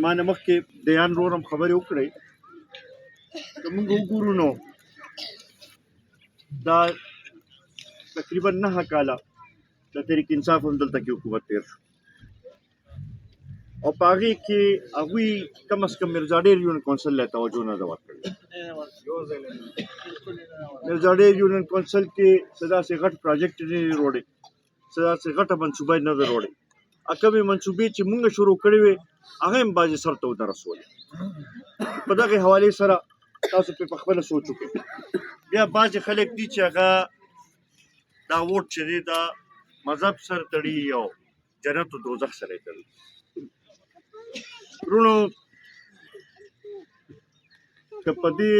ما نه مخکې دیان رورم خبرې وکړې که موږ وګورو نو دا تقریبا 9 کاله د تحریک انصاف هم دلته کې حکومت تېر شو او په هغې کې هغوی کم از کم مرزا ډېر یونین کونسل له توجه نه ده ورکړې. مرزا ډېر یونین کونسل کې څه داسې غټ پراجیکټ نه دي روړی، څه داسې غټه منصوبه نه ده روړې. کومې منصوبې چې موږ شروع کړې وې هغه هم بعضې سر ته ونه رسولې. په دغې حوالې سره تاسو پرې پخپله سوچ وکړئ. بیا بعضې خلک دي چې هغه دا ووټ چې دی دا مذهب سره تړي او جنت و دوزخ سره یې تړي. وروڼو که په دې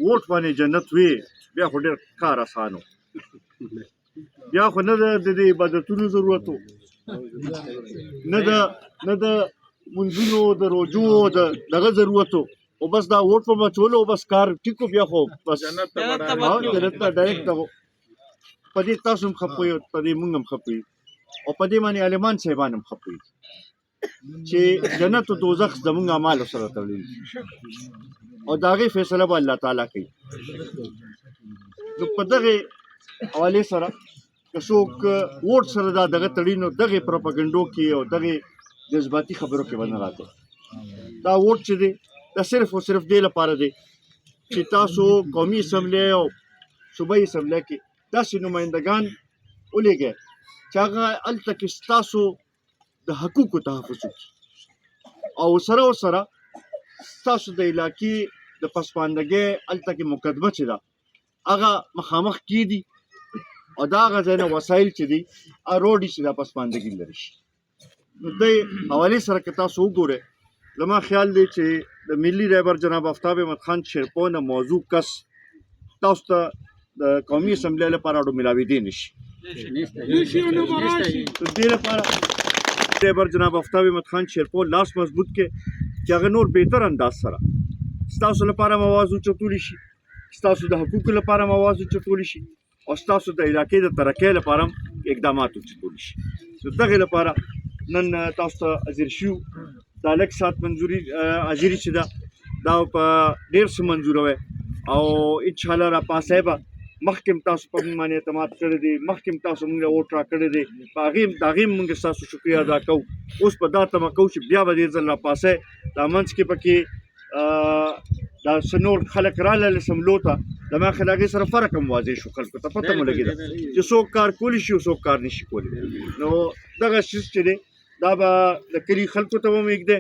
ووټ باندې جنت وي بیا خو ډېر کار اسان و، بیا خو نه د دې عبادتونو ضرورت و، نه د منځونو د روجو د دغه ضرورت و، او بس دا ووټ په مچولو او بس کار ټیک و، بیا خو بس جنت ته ډایرکټ په دې تاسو هم خفه یو، په دې موږ هم خفه یو، او په دې باندې عالمان صاحبان هم خفه یو چې جنت و دوزخ زموږ اعمالو سره تړلي او د هغې فیصله به الله تعالی کوي. نو په دغې حوالې سره که څوک ووټ سره دا دغه تړي نو دغې پروپاګنډو کې او دغې جذباتي خبرو کې به نه راځي. دا ووټ چې دی دا صرف او صرف دې لپاره دی چې تاسو قومي اسمبلی او صوبایي اسمبلی کې داسې نمایندګان ولیږئ چې هغه هلته کې ستاسو د حقوقو تحفظ وکړي او سره ورسره ستاسو د علاقې د پسماندګۍ هلته کې مقدمه چې ده هغه مخامخ کېږدي او د هغه ځای نه وسایل چې دي هغه روډي چې دا پسماندګي لرې شي. نو دې حوالې سره که تاسو وګورئ زما خیال دی چې د ملي رهبر جناب آفتاب احمد خان شیرپو نه موضوع کس تاسو ته د قومي اسمبلی لپاره اډو ملاوېدی نه شي. دې لپاره رهبر جناب آفتاب احمد خان شیرپو لاس مضبوط کې چې هغه نور بهتر انداز سره ستاسو لپاره هم آواز اوچتولی شي، ستاسو د حقوقو لپاره هم آواز اوچتولی شي او ستاسو د علاقې د ترقۍ لپاره هم اقدامات اوچتولی شي. نو دغې لپاره نن تاسو ته حاضر شو. دا لږ ساعت منظوري حاضري چې ده دا په ډېر څه منظوروئ او انشاءالله راپاسی به. مخکې هم تاسو په موږ باندې اعتماد کړی دی، مخکې هم تاسو موږ له ووټ راکړی دی، په هغې هم موږ ستاسو شکریه ادا کوو. اوس په دا تمه کوو چې بیا به دې ځل راپاسی دا منځ کې پکې دا څه نور خلک راغلل اسمبلو ته زما خیال هغې سره فرق هم واضح شو، خلکو ته پته مو لګېده چې څوک کار کولی شي او څوک کار نه شي کولی. نو دغه شیز چې دی دا به د کلي خلکو ته هم ایږدی،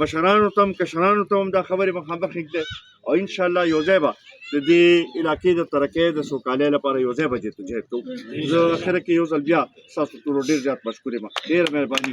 مشرانو ته هم کشرانو ته هم دا خبرې مخامخ ایږدی او انشاءالله یو ځای به د دې علاقې د ترقۍ د سوکالۍ لپاره یو ځای به جدوجهد کوو. زه اخره کې یو ځل بیا ستاسو ټولو ډېر زیات مشکور یم. ډېره مهرباني.